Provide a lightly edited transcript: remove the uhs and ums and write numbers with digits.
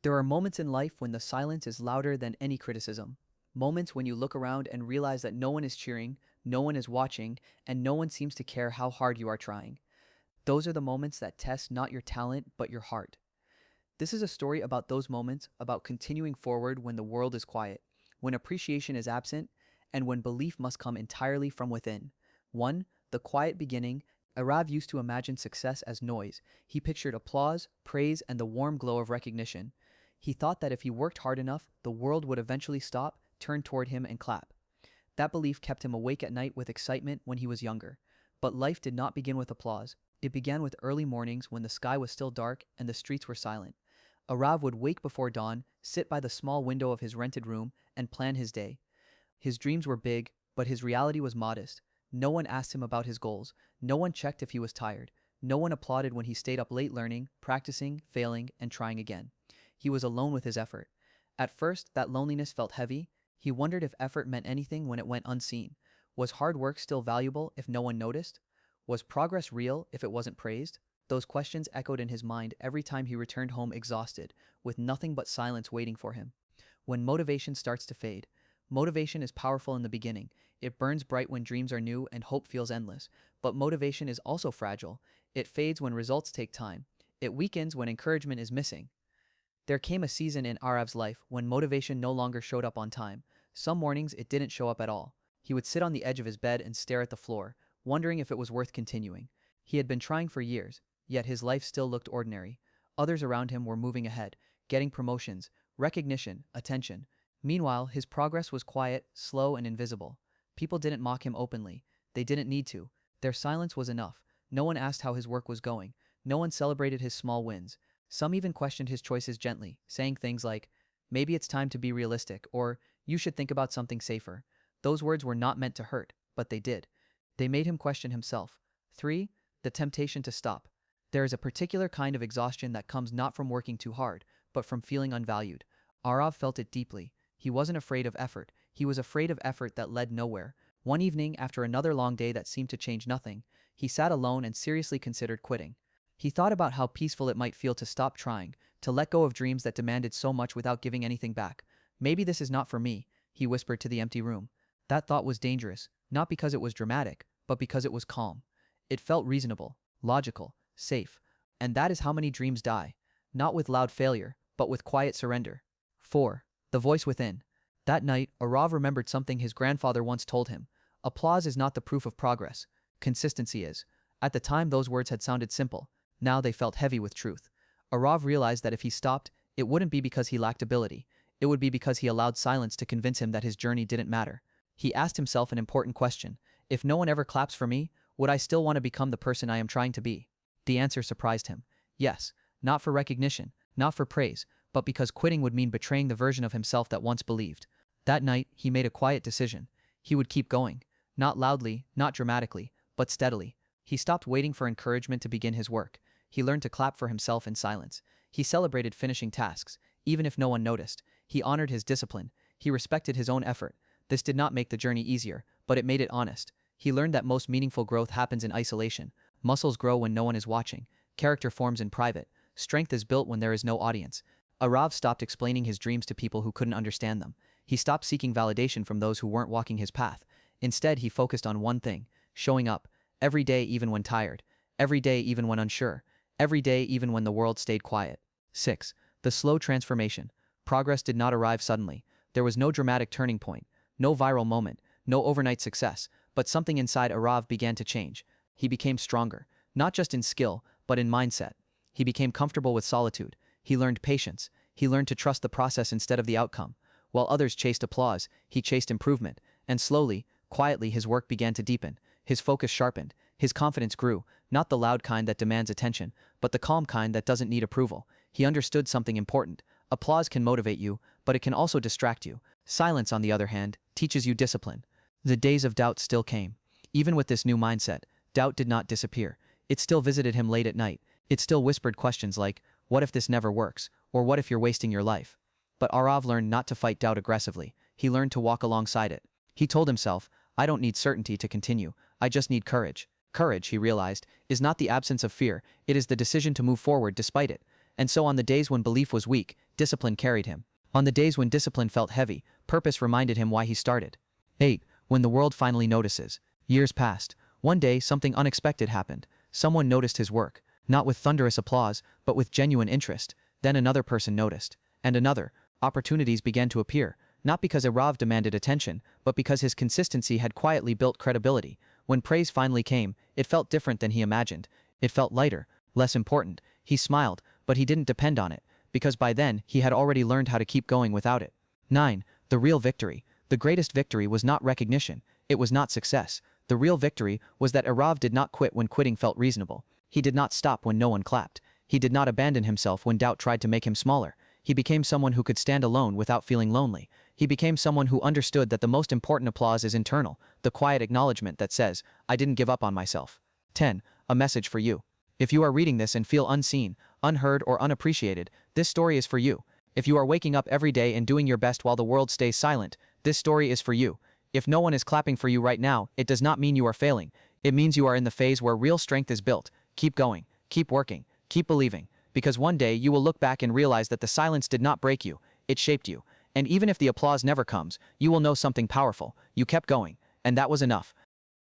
There are moments in life when the silence is louder than any criticism. Moments when you look around and realize that no one is cheering, no one is watching, and no one seems to care how hard you are trying. Those are the moments that test not your talent, but your heart. This is a story about those moments, about continuing forward when the world is quiet, when appreciation is absent, and when belief must come entirely from within. 1. The quiet beginning. Arav used to imagine success as noise. He pictured applause, praise, and the warm glow of recognition. He thought that if he worked hard enough, the world would eventually stop, turn toward him, and clap. That belief kept him awake at night with excitement when he was younger. But life did not begin with applause. It began with early mornings when the sky was still dark and the streets were silent. Arav would wake before dawn, sit by the small window of his rented room, and plan his day. His dreams were big, but his reality was modest. No one asked him about his goals. No one checked if he was tired. No one applauded when he stayed up late learning, practicing, failing, and trying again. He was alone with his effort. At first, that loneliness felt heavy. He wondered if effort meant anything when it went unseen. Was hard work still valuable if no one noticed? Was progress real if it wasn't praised? Those questions echoed in his mind every time he returned home exhausted, with nothing but silence waiting for him. When motivation starts to fade. Motivation is powerful in the beginning. It burns bright when dreams are new and hope feels endless. But motivation is also fragile. It fades when results take time. It weakens when encouragement is missing. There came a season in Arav's life when motivation no longer showed up on time. Some mornings it didn't show up at all. He would sit on the edge of his bed and stare at the floor, wondering if it was worth continuing. He had been trying for years, yet his life still looked ordinary. Others around him were moving ahead, getting promotions, recognition, attention. Meanwhile, his progress was quiet, slow, and invisible. People didn't mock him openly. They didn't need to. Their silence was enough. No one asked how his work was going. No one celebrated his small wins. Some even questioned his choices gently, saying things like, "Maybe it's time to be realistic," or "You should think about something safer." Those words were not meant to hurt, but they did. They made him question himself. 3. The temptation to stop. There is a particular kind of exhaustion that comes not from working too hard, but from feeling unvalued. Arav felt it deeply. He wasn't afraid of effort. He was afraid of effort that led nowhere. One evening, after another long day that seemed to change nothing, he sat alone and seriously considered quitting. He thought about how peaceful it might feel to stop trying, to let go of dreams that demanded so much without giving anything back. "Maybe this is not for me," he whispered to the empty room. That thought was dangerous, not because it was dramatic, but because it was calm. It felt reasonable, logical, safe. And that is how many dreams die. Not with loud failure, but with quiet surrender. 4. The voice within. That night, Arav remembered something his grandfather once told him. Applause is not the proof of progress. Consistency is. At the time, those words had sounded simple. Now they felt heavy with truth. Arav realized that if he stopped, it wouldn't be because he lacked ability. It would be because he allowed silence to convince him that his journey didn't matter. He asked himself an important question. If no one ever claps for me, would I still want to become the person I am trying to be? The answer surprised him. Yes, not for recognition, not for praise, but because quitting would mean betraying the version of himself that once believed. That night, he made a quiet decision. He would keep going. Not loudly, not dramatically, but steadily. He stopped waiting for encouragement to begin his work. He learned to clap for himself in silence. He celebrated finishing tasks, even if no one noticed. He honored his discipline. He respected his own effort. This did not make the journey easier, but it made it honest. He learned that most meaningful growth happens in isolation. Muscles grow when no one is watching. Character forms in private. Strength is built when there is no audience. Arav stopped explaining his dreams to people who couldn't understand them. He stopped seeking validation from those who weren't walking his path. Instead, he focused on one thing: showing up. Every day, even when tired. Every day, even when unsure. Every day, even when the world stayed quiet. 6. The slow transformation. Progress did not arrive suddenly. There was no dramatic turning point, no viral moment, no overnight success, but something inside Arav began to change. He became stronger, not just in skill, but in mindset. He became comfortable with solitude. He learned patience. He learned to trust the process instead of the outcome. While others chased applause, he chased improvement. And slowly, quietly, his work began to deepen. His focus sharpened. His confidence grew, not the loud kind that demands attention, but the calm kind that doesn't need approval. He understood something important. Applause can motivate you, but it can also distract you. Silence, on the other hand, teaches you discipline. The days of doubt still came. Even with this new mindset, doubt did not disappear. It still visited him late at night. It still whispered questions like, "What if this never works?" Or "What if you're wasting your life?" But Arav learned not to fight doubt aggressively. He learned to walk alongside it. He told himself, "I don't need certainty to continue. I just need courage." Courage, he realized, is not the absence of fear. It is the decision to move forward despite it. And so on the days when belief was weak, discipline carried him. On the days when discipline felt heavy, purpose reminded him why he started. 8. When the world finally notices. Years passed. One day, something unexpected happened. Someone noticed his work, not with thunderous applause, but with genuine interest. Then another person noticed. And another. Opportunities began to appear, not because a Rav demanded attention, but because his consistency had quietly built credibility. When praise finally came, it felt different than he imagined. It felt lighter, less important. He smiled, but he didn't depend on it, because by then, he had already learned how to keep going without it. 9. The real victory. The greatest victory was not recognition. It was not success. The real victory was that Arav did not quit when quitting felt reasonable. He did not stop when no one clapped. He did not abandon himself when doubt tried to make him smaller. He became someone who could stand alone without feeling lonely. He became someone who understood that the most important applause is internal, the quiet acknowledgement that says, I didn't give up on myself. 10. A message for you. If you are reading this and feel unseen, unheard, or unappreciated, this story is for you. If you are waking up every day and doing your best while the world stays silent, this story is for you. If no one is clapping for you right now, it does not mean you are failing. It means you are in the phase where real strength is built. Keep going, keep working, keep believing. Because one day you will look back and realize that the silence did not break you, it shaped you. And even if the applause never comes, you will know something powerful. You kept going, and that was enough.